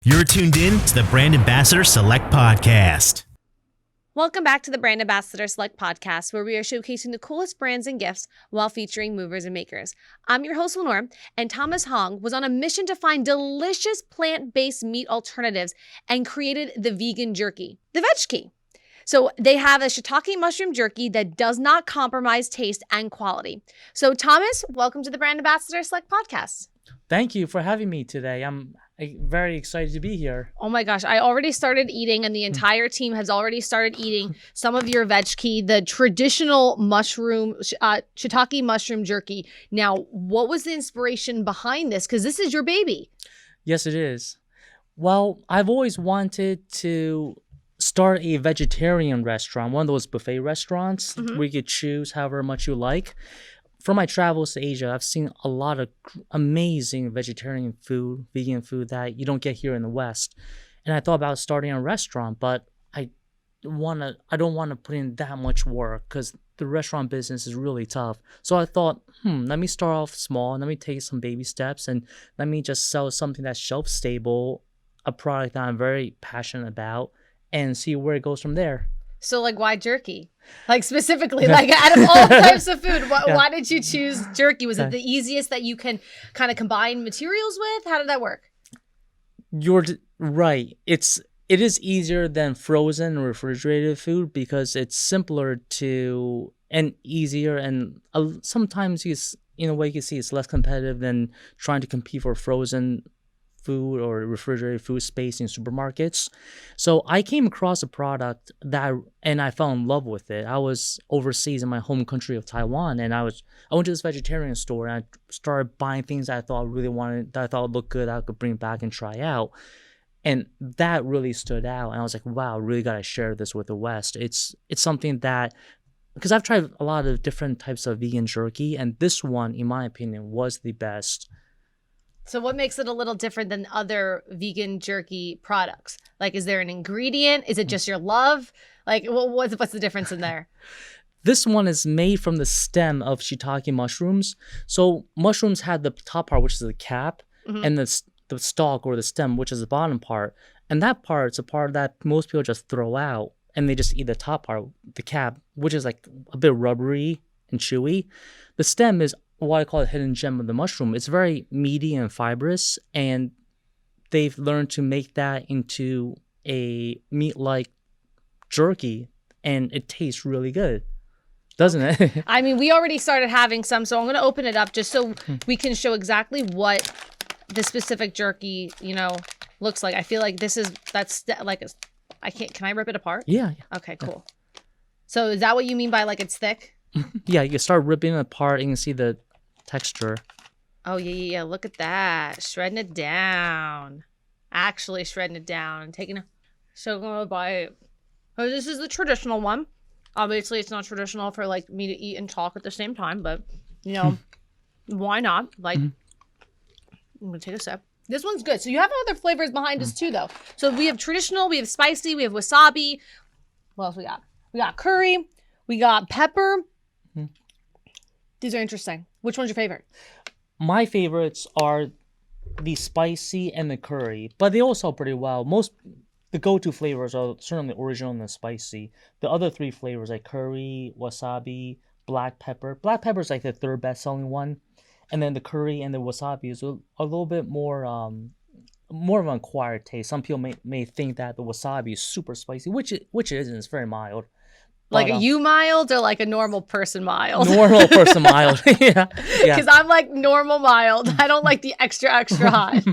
You're tuned in to the Brand Ambassador Select Podcast. Welcome back to the Brand Ambassador Select Podcast, where we are showcasing the coolest brands and gifts while featuring movers and makers. I'm your host, Lenore, and Thomas Hong was on a mission to find delicious plant-based meat alternatives and created the vegan jerky, the Vegky. So they have a shiitake mushroom jerky that does not compromise taste and quality. So Thomas, welcome to the Brand Ambassador Select Podcast. Thank you for having me today. I'm very excited to be here. Oh my gosh, I already started eating and the entire team has already started eating some of your Vegky, the traditional mushroom, shiitake mushroom jerky. Now, what was the inspiration behind this? Because this is your baby. Yes, it is. Well, I've always wanted to start a vegetarian restaurant, one of those buffet restaurants where you could choose however much you like. From my travels to Asia, I've seen a lot of amazing vegetarian food, vegan food that you don't get here in the West. And I thought about starting a restaurant, but I don't want to put in that much work because the restaurant business is really tough. So I thought, let me start off small, let me take some baby steps, and let me just sell something that's shelf stable, a product that I'm very passionate about, and see where it goes from there. So, like, why jerky? Like, specifically, like, out of all types of food, why did you choose jerky? Was it the easiest that you can kind of combine materials with? How did that work? You're right. It is easier than frozen or refrigerated food because it's simpler to and easier, and sometimes in a way you can see it's less competitive than trying to compete for frozen food or refrigerated food space in supermarkets. So I came across a product and I fell in love with it. I was overseas in my home country of Taiwan, and I went to this vegetarian store and I started buying things that I thought that I thought looked good, I could bring back and try out. And that really stood out. And I was like, wow, I really got to share this with the West. It's something that, because I've tried a lot of different types of vegan jerky, and this one, in my opinion, was the best. So what makes it a little different than other vegan jerky products? Like, is there an ingredient? Is it just your love? Like, what's the difference in there? This one is made from the stem of shiitake mushrooms. So mushrooms have the top part, which is the cap, and the stalk or the stem, which is the bottom part. And that part's a part that most people just throw out, and they just eat the top part, the cap, which is like a bit rubbery and chewy. The stem is what I call a hidden gem of the mushroom. It's very meaty and fibrous, and they've learned to make that into a meat-like jerky, and it tastes really good, doesn't it? I mean, we already started having some, so I'm going to open it up just so we can show exactly what the specific jerky, looks like. I feel like can I rip it apart? Yeah. Okay, cool. So is that what you mean by like it's thick? Yeah, you start ripping it apart and you can see the texture. Oh, yeah. Look at that. Shredding it down. Actually shredding it down and taking a... So I'm going to buy it. Oh, this is the traditional one. Obviously, it's not traditional for like me to eat and talk at the same time, but, why not? Like, I'm going to take a sip. This one's good. So you have other flavors behind us too, though. So we have traditional, we have spicy, we have wasabi. What else we got? We got curry. We got pepper. These are interesting. Which one's your favorite? My favorites are the spicy and the curry, but they all sell pretty well. The go-to flavors are certainly original and the spicy. The other three flavors like curry, wasabi, black pepper. Black pepper is like the third best-selling one, and then the curry and the wasabi is a little bit more of an acquired taste. Some people may think that the wasabi is super spicy, which it isn't. It's very mild. Like a you mild or like a normal person mild? Normal person mild. Yeah. Because I'm like normal mild. I don't like the extra hot.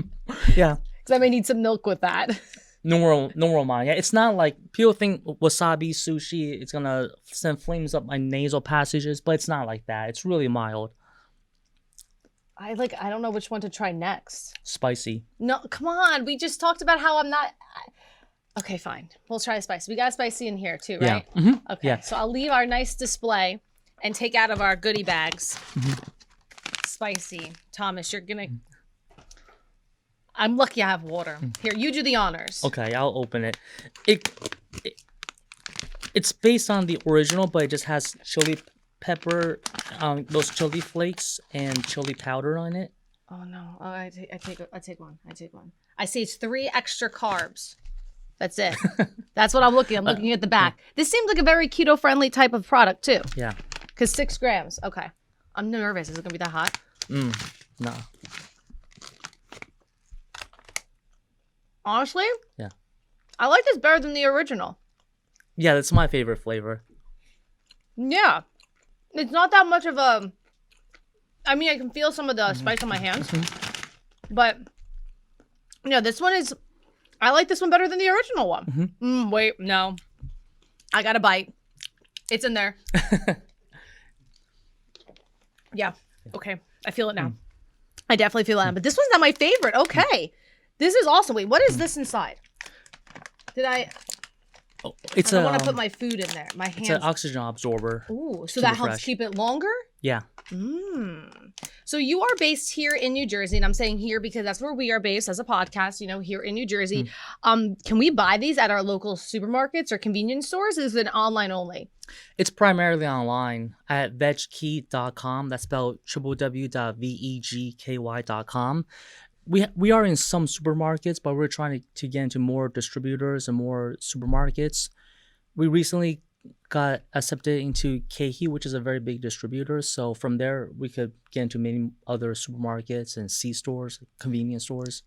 Yeah. Because I may need some milk with that. Normal mild. Yeah. It's not like people think wasabi sushi, it's going to send flames up my nasal passages, but it's not like that. It's really mild. I don't know which one to try next. Spicy. No, come on. We just talked about how I'm not... Okay, fine. We'll try spicy. We got spicy in here too, right? Yeah. Mm-hmm. Okay. Yeah. So I'll leave our nice display and take out of our goodie bags. Spicy. Thomas, you're going to... I'm lucky I have water. Here, you do the honors. Okay, I'll open it. It's based on the original, but it just has chili pepper, those chili flakes and chili powder on it. Oh no! Oh, I take one. I see it's 3 extra carbs. That's it. That's what I'm looking. I'm looking at the back. This seems like a very keto-friendly type of product too. Yeah. Because 6 grams. Okay. I'm nervous. Is it gonna be that hot? No. Honestly? Yeah. I like this better than the original. Yeah, that's my favorite flavor. Yeah. It's not that much of a... I mean, I can feel some of the spice on my hands. But, yeah, this one is... I like this one better than the original one. Wait, no. I got a bite. It's in there. Yeah. Okay. I feel it now. I definitely feel it now. But this one's not my favorite. Okay. This is awesome. Wait, what is this inside? Did I... Oh, I don't want to put my food in there. My hands... It's an oxygen absorber. Ooh, so that helps keep it longer? Yeah. So you are based here in New Jersey, and I'm saying here because that's where we are based as a podcast, here in New Jersey. Can we buy these at our local supermarkets or convenience stores? Is it online only? It's primarily online at vegky.com. That's spelled www.vegky.com. We are in some supermarkets, but we're trying to get into more distributors and more supermarkets. We recently got accepted into Kehi, which is a very big distributor. So from there, we could get into many other supermarkets and C-stores, convenience stores.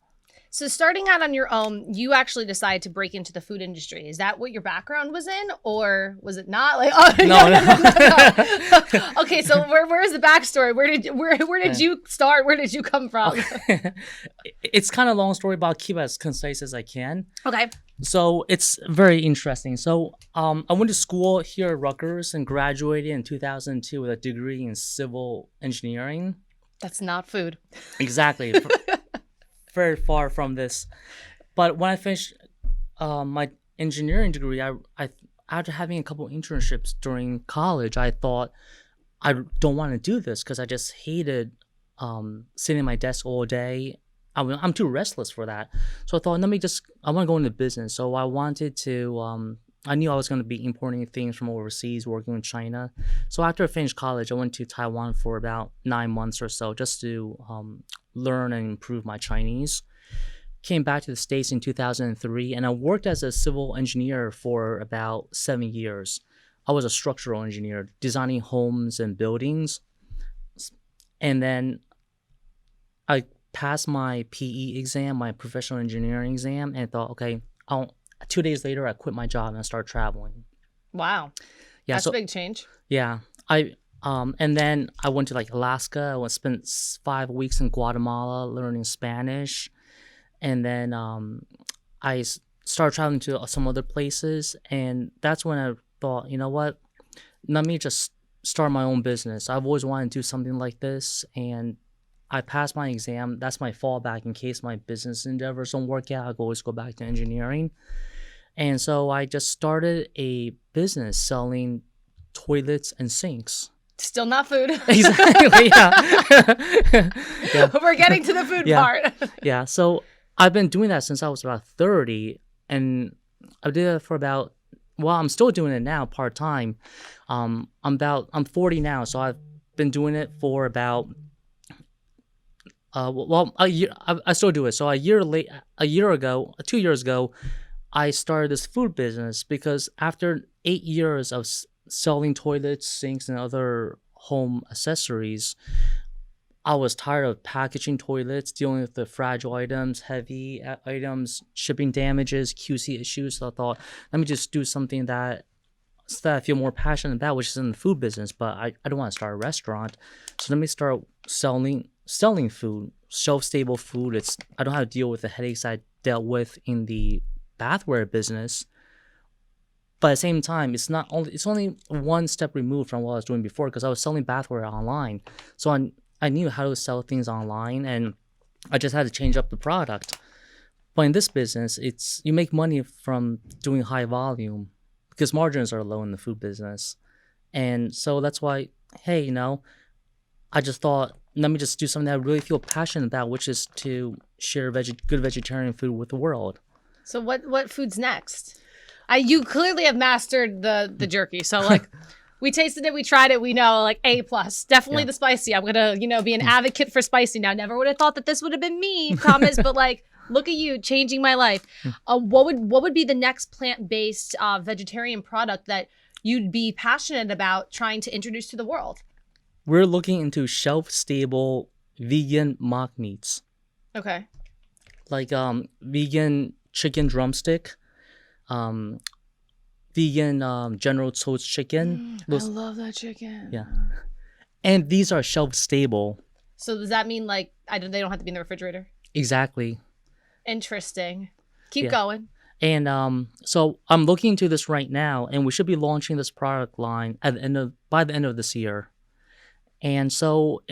So starting out on your own, you actually decided to break into the food industry. Is that what your background was in, or was it not? Like, oh, no. Okay, so where's the backstory? Where did you start? Where did you come from? Okay. It's kind of a long story, but I'll keep it as concise as I can. Okay. So it's very interesting. So I went to school here at Rutgers and graduated in 2002 with a degree in civil engineering. That's not food. Exactly. Very far from this. But when I finished my engineering degree, I after having a couple internships during college, I thought I don't want to do this because I just hated sitting at my desk all day. I'm too restless for that. So I thought, I want to go into business. So I wanted to, I knew I was going to be importing things from overseas, working with China. So after I finished college, I went to Taiwan for about 9 months or so just to learn and improve my Chinese. Came back to the States in 2003, and I worked as a civil engineer for about 7 years. I was a structural engineer, designing homes and buildings. And then I passed my PE exam, my professional engineering exam, and thought, okay, 2 days later, I quit my job and I started traveling. Wow. Yeah, that's a big change. Yeah. And then I went to Alaska. I spent 5 weeks in Guatemala learning Spanish. And then I started traveling to some other places. And that's when I thought, you know what? Let me just start my own business. I've always wanted to do something like this. And I passed my exam. That's my fallback in case my business endeavors don't work out. I can always go back to engineering. And so I just started a business selling toilets and sinks. Still not food. Exactly, yeah. Yeah. We're getting to the food part. Yeah, so I've been doing that since I was about 30. And I did it for I'm still doing it now part-time. I'm 40 now, so I've been doing it for about... a year. I still do it. So 2 years ago, I started this food business because after 8 years of selling toilets, sinks, and other home accessories, I was tired of packaging toilets, dealing with the fragile items, heavy items, shipping damages, QC issues. So I thought, let me just do something that I feel more passionate about, which is in the food business. But I don't want to start a restaurant. So let me start selling food, shelf-stable food. I don't have to deal with the headaches I dealt with in the bathware business. But at the same time, it's only one step removed from what I was doing before because I was selling bathware online. So I knew how to sell things online, and I just had to change up the product. But in this business, you make money from doing high volume because margins are low in the food business. And so that's why, hey, I just thought, let me just do something that I really feel passionate about, which is to share good vegetarian food with the world. So what food's next? You clearly have mastered the jerky. So We tasted it. We tried it. We know, like, A+. Definitely the spicy. I'm gonna, be an advocate for spicy now. Never would have thought that this would have been me, Thomas. But like, look at you changing my life. What would be the next plant-based vegetarian product that you'd be passionate about trying to introduce to the world? We're looking into shelf-stable vegan mock meats. Okay. Like vegan chicken drumstick, vegan General Tso's chicken. I love that chicken. Yeah. And these are shelf-stable. So does that mean, like, they don't have to be in the refrigerator? Exactly. Interesting. Keep going. And so I'm looking into this right now, and we should be launching this product line by the end of this year. And so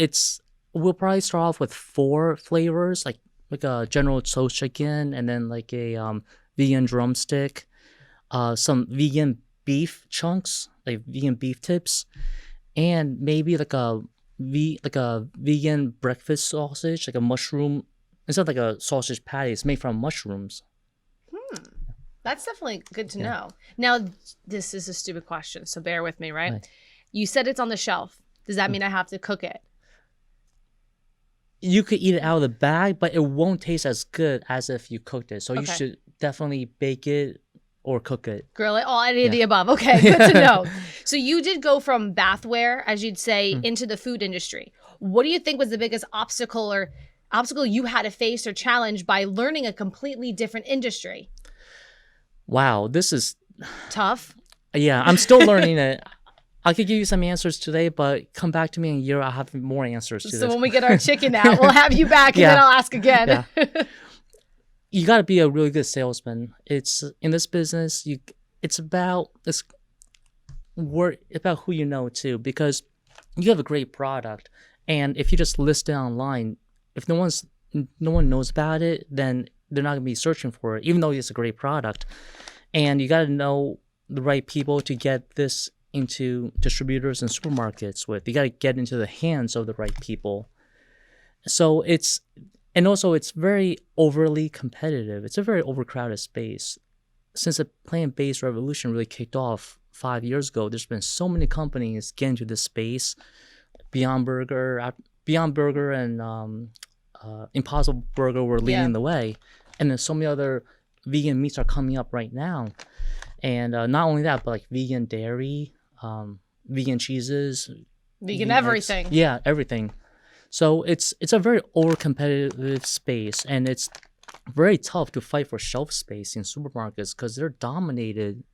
we'll probably start off with 4 flavors, like a General Tso's chicken, and then like a vegan drumstick, some vegan beef chunks, like vegan beef tips, and maybe like a vegan breakfast sausage, like a mushroom. It's not like a sausage patty. It's made from mushrooms. That's definitely good to know. Now, this is a stupid question, so bear with me, right? You said it's on the shelf. Does that mean I have to cook it? You could eat it out of the bag, but it won't taste as good as if you cooked it. So you should definitely bake it or cook it. Grill it? Any of the above. Okay, good to know. So you did go from bathware, as you'd say, into the food industry. What do you think was the biggest obstacle you had to face or challenge by learning a completely different industry? Wow, this is tough. Yeah, I'm still learning it. I could give you some answers today, but come back to me in a year. I'll have more answers to this. So when we get our chicken out, we'll have you back and then I'll ask again. You got to be a really good salesman. It's in this business. It's about who you know too, because you have a great product, and if you just list it online, if no one knows about it, then they're not gonna be searching for it, even though it's a great product. And you got to know the right people to get this into distributors and supermarkets with. You got to get into the hands of the right people. So it's very overly competitive. It's a very overcrowded space. Since the plant-based revolution really kicked off 5 years ago, there's been so many companies getting into this space. Beyond Burger and Impossible Burger were leading the way. And then so many other vegan meats are coming up right now. And not only that, but like vegan dairy, vegan cheeses. Vegan everything. Eggs. Yeah, everything. So it's a very over-competitive space, and it's very tough to fight for shelf space in supermarkets because they're dominated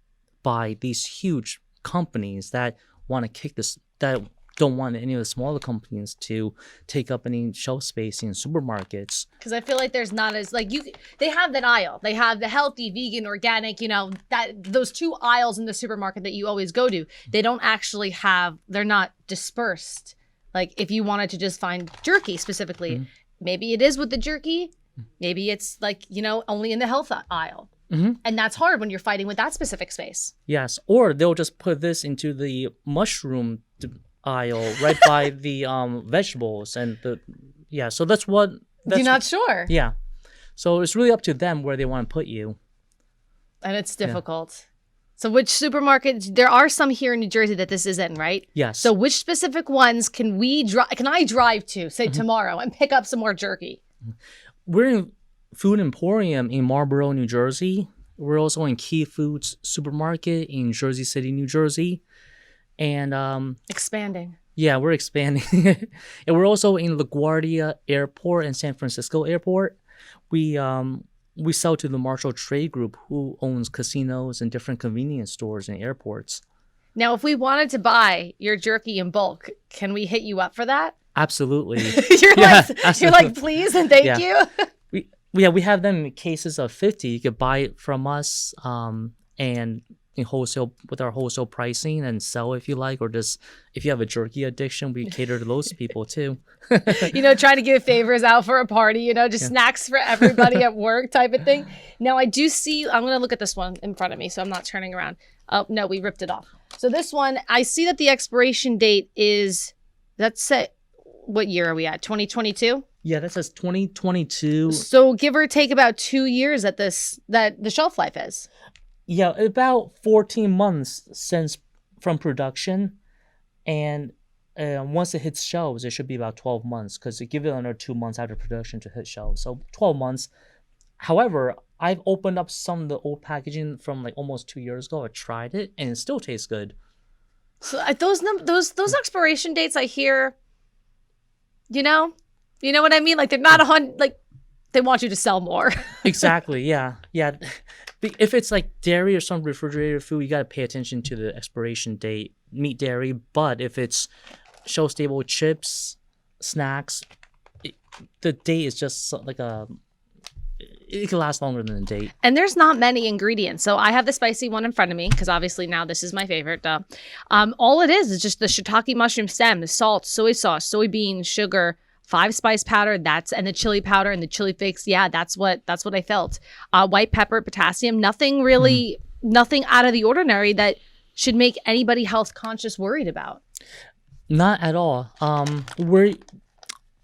by these huge companies that want to kick this, that don't want any of the smaller companies to take up any shelf space in supermarkets. Because I feel like there's not as they have that aisle. They have the healthy, vegan, organic. Those 2 aisles in the supermarket that you always go to. They don't actually have. They're not dispersed. Like if you wanted to just find jerky specifically, maybe it is with the jerky. Maybe it's only in the health aisle. And that's hard when you're fighting with that specific space. Yes, or they'll just put this into the mushroom aisle right by the vegetables and so that's you're not sure. Yeah, so it's really up to them where they want to put you, and it's difficult. So which supermarkets? There are some here in New Jersey that this isn't, right? Yes. So which specific ones can I drive to, say, tomorrow and pick up some more jerky? We're in Food Emporium in Marlboro, New Jersey. We're also in Key Foods Supermarket in Jersey City, New Jersey. And expanding. Yeah, we're expanding. And we're also in LaGuardia Airport and San Francisco Airport. We sell to the Marshall Trade Group, who owns casinos and different convenience stores and airports. Now, if we wanted to buy your jerky in bulk, can we hit you up for that? Absolutely. You're like, please and thank you. We have them in cases of 50. You could buy it from us and in wholesale with our wholesale pricing and sell if you like, or just if you have a jerky addiction, we cater to those people too. Trying to give favors out for a party, snacks for everybody at work type of thing. Now I do see, I'm going to look at this one in front of me, so I'm not turning around. Oh, no, we ripped it off. So this one, I see that the expiration date is, what year are we at? 2022? Yeah, that says 2022. So give or take about 2 years that the shelf life is. Yeah, about 14 months from production. And once it hits shelves, it should be about 12 months because they give it another 2 months after production to hit shelves. So 12 months. However, I've opened up some of the old packaging from like almost 2 years ago. I tried it and it still tastes good. So those expiration dates I hear, you know what I mean? Like they're not like they want you to sell more. Exactly. Yeah. If it's like dairy or some refrigerated food, you got to pay attention to the expiration date, meat, dairy. But if it's shelf stable chips, snacks, the date is just like it can last longer than the date. And there's not many ingredients. So I have the spicy one in front of me because obviously now this is my favorite. All it is just the shiitake mushroom stem, the salt, soy sauce, soybeans, sugar, 5 spice powder, and the chili powder and the chili flakes. Yeah, that's what I felt. White pepper, potassium, nothing out of the ordinary that should make anybody health conscious worried about. Not at all.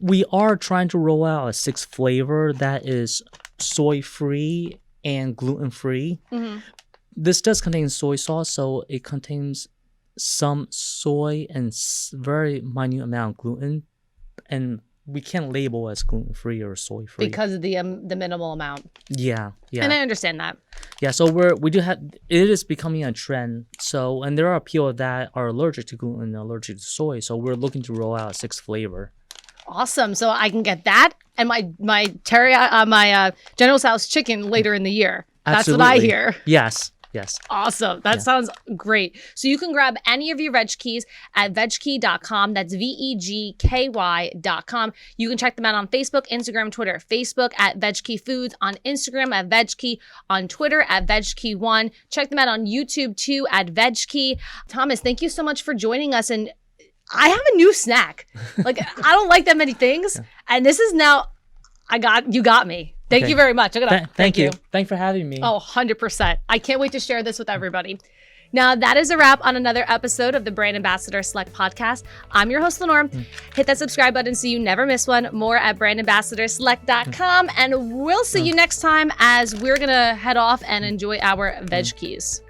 We are trying to roll out a 6th flavor that is soy free and gluten free. Mm-hmm. This does contain soy sauce, so it contains some soy and very minute amount of gluten, and we can't label as gluten free or soy free because of the minimal amount. Yeah. And I understand that. Yeah, so we do have, it is becoming a trend. So, and there are people that are allergic to gluten and allergic to soy. So we're looking to roll out a 6th flavor. Awesome. So I can get that and my General Tso's chicken later in the year. Absolutely. That's what I hear. Yes. Awesome. That sounds great. So you can grab any of your Vegkys at vegky.com. That's VEGKY.com. You can check them out on Facebook, Instagram, Twitter. Facebook at Vegky Foods, on Instagram at Vegky, on Twitter at Vegky1. Check them out on YouTube too at Vegky. Thomas, thank you so much for joining us. And I have a new snack. Like I don't like that many things. And this is now, you got me. Thank you very much. Thank you. Thanks for having me. Oh, 100%. I can't wait to share this with everybody. Now, that is a wrap on another episode of the Brand Ambassador Select Podcast. I'm your host, Lenore. Hit that subscribe button so you never miss one. More at brandambassadorselect.com. And we'll see you next time as we're going to head off and enjoy our Vegkys.